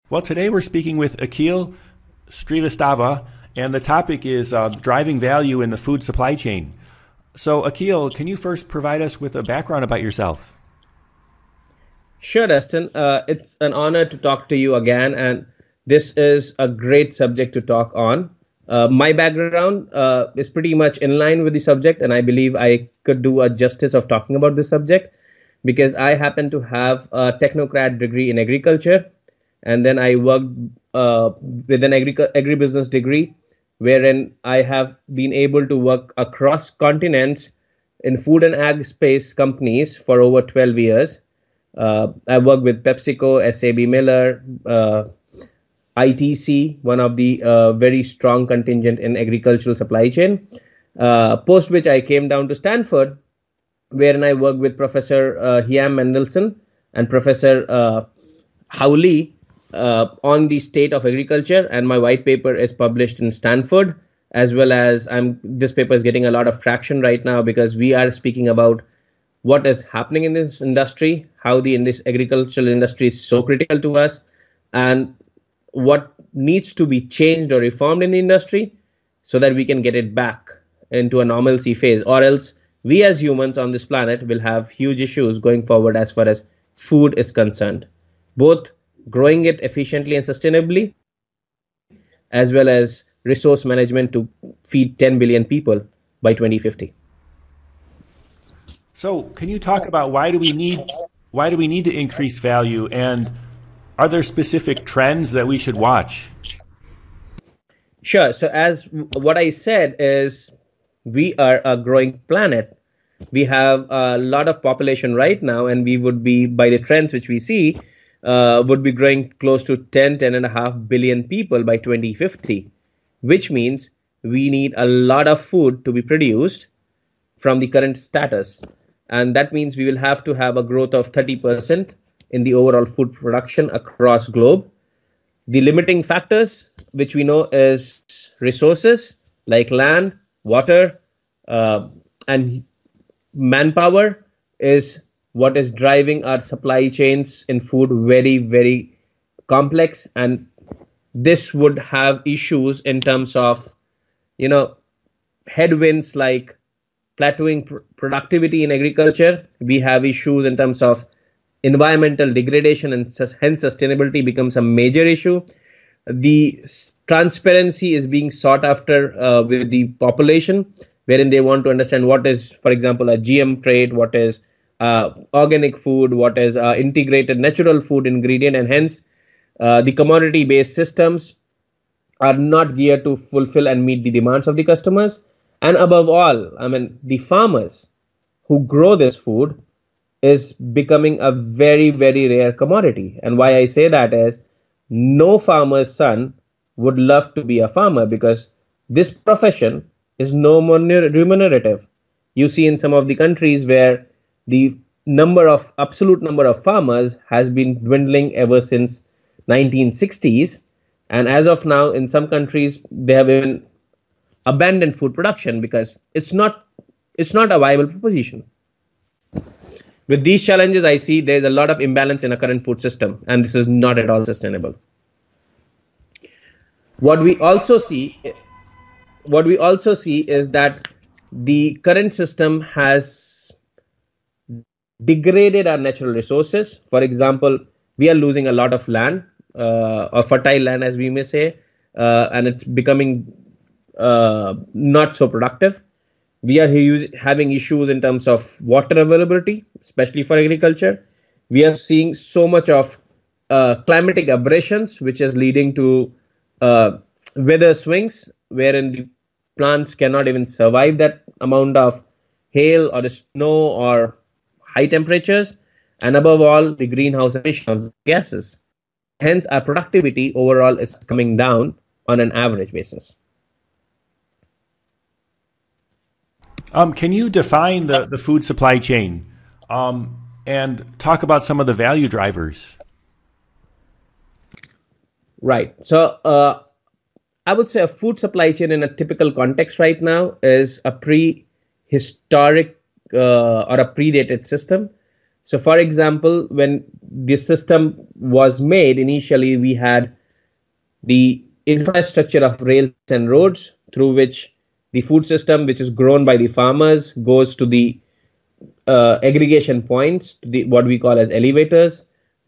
Well, today we're speaking with Akhil Srivastava, and the topic is driving value in the food supply chain. So, Akhil, can you first provide us with a background about yourself? Sure, Dustin. It's an honor to talk to you again, and this is a great subject to talk on. My background is pretty much in line with the subject, and I believe I could do a justice of talking about this subject because I happen to have a technocrat degree in agriculture, and then I worked with an agribusiness degree, wherein I have been able to work across continents in food and ag space companies for over 12 years. I worked with PepsiCo, SABMiller, ITC, one of the very strong contingent in agricultural supply chain. Post which I came down to Stanford, wherein I worked with Professor Haim Mendelson and Professor HauLee on the state of agriculture, and my white paper is published in Stanford, as well as this paper is getting a lot of traction right now because we are speaking about what is happening in this industry, how the agricultural industry is so critical to us, and what needs to be changed or reformed in the industry so that we can get it back into a normalcy phase, or else we as humans on this planet will have huge issues going forward as far as food is concerned, both growing it efficiently and sustainably, as well as resource management to feed 10 billion people by 2050. So, can you talk about why do we need to increase value, and are there specific trends that we should watch? Sure. So as what I said is, we are a growing planet. We have a lot of population right now, and we would be, by the trends which we see, would be growing close to 10.5 billion people by 2050, which means we need a lot of food to be produced from the current status. And that means we will have to have a growth of 30% in the overall food production across globe. The limiting factors, which we know is resources like land, water, and manpower, is what is driving our supply chains in food very, very complex. And this would have issues in terms of, headwinds like plateauing productivity in agriculture. We have issues in terms of environmental degradation, and hence sustainability becomes a major issue. The transparency is being sought after with the population, wherein they want to understand what is, for example, a GM trade, what is organic food, what is integrated natural food ingredient, and hence the commodity-based systems are not geared to fulfill and meet the demands of the customers. And above all, the farmers who grow this food is becoming a very, very rare commodity. And why I say that is, no farmer's son would love to be a farmer because this profession is no more remunerative. You see in some of the countries where the absolute number of farmers has been dwindling ever since 1960s. And as of now, in some countries, they have even abandoned food production because it's not a viable proposition. With these challenges, I see there's a lot of imbalance in our current food system, and this is not at all sustainable. What we also see is that the current system has degraded our natural resources. For example, we are losing a lot of land, or fertile land, as we may say, and it's becoming not so productive. We are having issues in terms of water availability, especially for agriculture. We are seeing so much of climatic aberrations, which is leading to weather swings, wherein the plants cannot even survive that amount of hail or the snow or high temperatures, and above all, the greenhouse emission of gases. Hence, our productivity overall is coming down on an average basis. Can you define the food supply chain and talk about some of the value drivers? Right. So I would say a food supply chain in a typical context right now is a prehistoric or a predated system. So for example, when this system was made, initially we had the infrastructure of rails and roads through which the food system, which is grown by the farmers, goes to the aggregation points, what we call as elevators.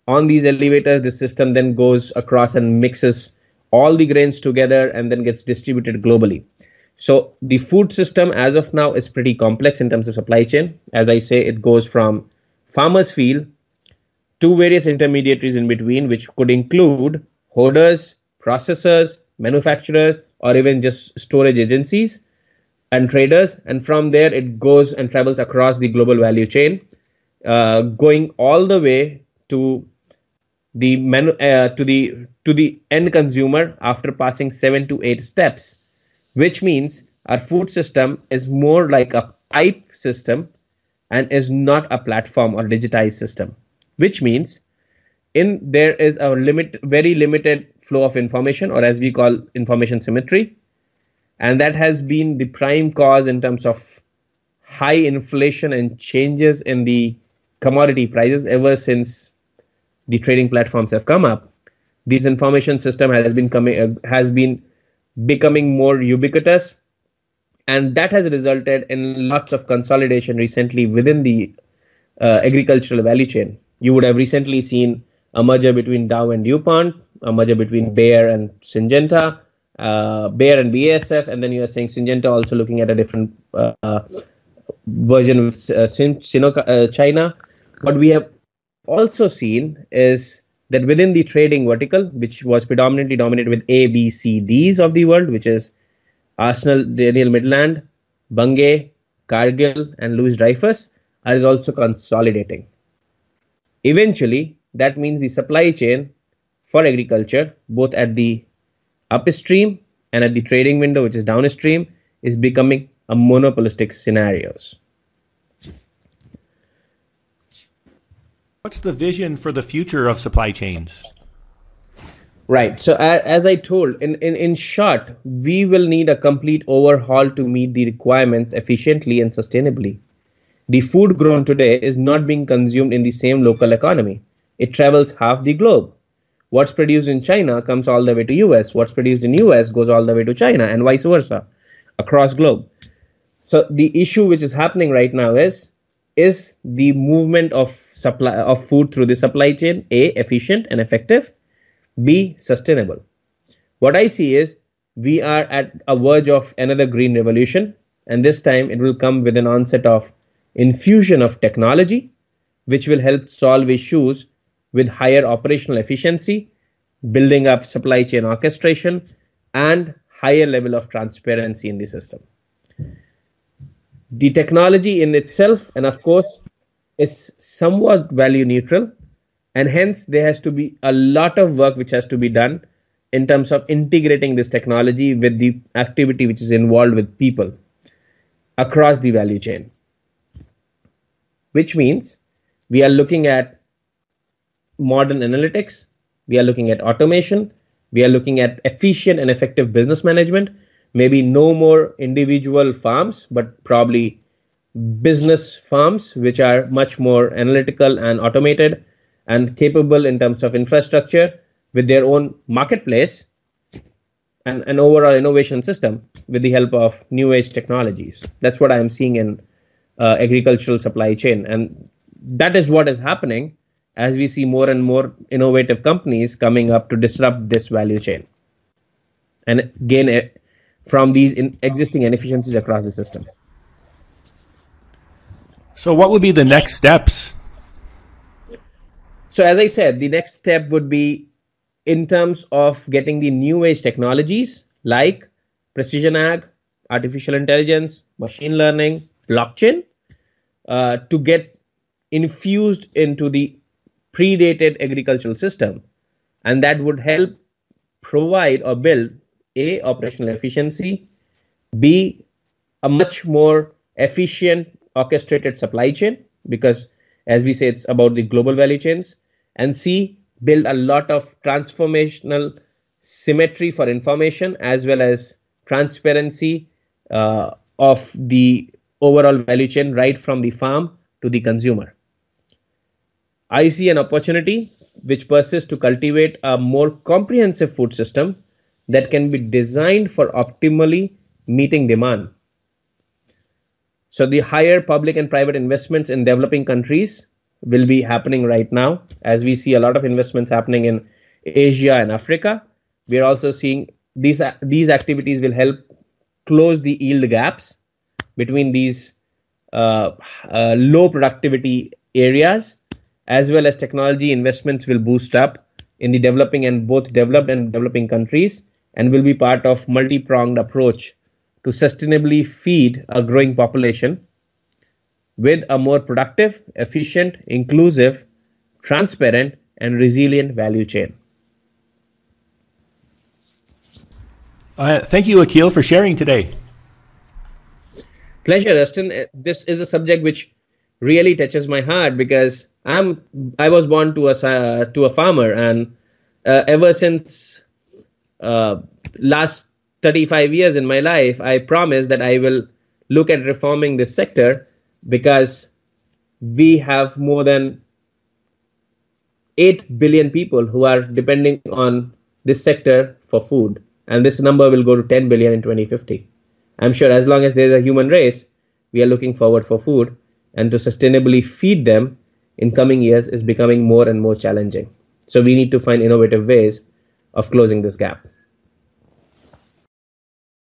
On these elevators, the system then goes across and mixes all the grains together and then gets distributed globally. So the food system as of now is pretty complex in terms of supply chain. As I say, it goes from farmer's field to various intermediaries in between, which could include hoarders, processors, manufacturers, or even just storage agencies and traders. And from there, it goes and travels across the global value chain, going all the way to the end consumer after passing 7 to 8 steps, which means our food system is more like a pipe system and is not a platform or digitized system, which means there is a very limited flow of information, or as we call information symmetry, and that has been the prime cause in terms of high inflation and changes in the commodity prices ever since the trading platforms have come up. This information system has been becoming more ubiquitous, and that has resulted in lots of consolidation recently within the agricultural value chain. You would have recently seen a merger between Dow and DuPont, a merger between Bayer and Syngenta, Bayer and BASF, and then you are saying Syngenta also looking at a different version of China. What we have also seen is that within the trading vertical, which was predominantly dominated with A, B, C, Ds of the world, which is Arsenal, Daniel Midland, Bunge, Cargill, and Louis Dreyfus, is also consolidating. Eventually, that means the supply chain for agriculture, both at the upstream and at the trading window, which is downstream, is becoming a monopolistic scenarios. What's the vision for the future of supply chains? Right. So as I told, in short, we will need a complete overhaul to meet the requirements efficiently and sustainably. The food grown today is not being consumed in the same local economy. It travels half the globe. What's produced in China comes all the way to US. What's produced in US goes all the way to China, and vice versa across globe. So the issue which is happening right now is the movement of food through the supply chain A, efficient and effective, B, sustainable. What I see is we are at a verge of another green revolution, and this time it will come with an onset of infusion of technology, which will help solve issues with higher operational efficiency, building up supply chain orchestration, and higher level of transparency in the system. The technology in itself, and of course, is somewhat value neutral, and hence there has to be a lot of work which has to be done in terms of integrating this technology with the activity which is involved with people across the value chain, which means we are looking at modern analytics, we are looking at automation, we are looking at efficient and effective business management, maybe no more individual farms, but probably business farms, which are much more analytical and automated and capable in terms of infrastructure with their own marketplace and an overall innovation system with the help of new age technologies. That's what I'm seeing in agricultural supply chain. And that is what is happening as we see more and more innovative companies coming up to disrupt this value chain and gain from these existing inefficiencies across the system. So what would be the next steps? So as I said, the next step would be in terms of getting the new age technologies like precision ag, artificial intelligence, machine learning, blockchain, to get infused into the predated agricultural system. And that would help provide or build A, operational efficiency, B, a much more efficient orchestrated supply chain, because as we say, it's about the global value chains, and C, build a lot of transformational symmetry for information as well as transparency of the overall value chain right from the farm to the consumer. I see an opportunity which persists to cultivate a more comprehensive food system that can be designed for optimally meeting demand. So the higher public and private investments in developing countries will be happening right now, as we see a lot of investments happening in Asia and Africa. We are also seeing these activities will help close the yield gaps between these low productivity areas, as well as technology investments will boost up in the developing and both developed and developing countries, and will be part of multi-pronged approach to sustainably feed a growing population with a more productive, efficient, inclusive, transparent, and resilient value chain. Thank you, Akhil, for sharing today. Pleasure, Dustin. This is a subject which really touches my heart because I was born to a farmer, and ever since last 35 years in my life, I promise that I will look at reforming this sector, because we have more than 8 billion people who are depending on this sector for food, and this number will go to 10 billion in 2050. I'm sure as long as there's a human race, we are looking forward for food, and to sustainably feed them in coming years is becoming more and more challenging. So we need to find innovative ways of closing this gap.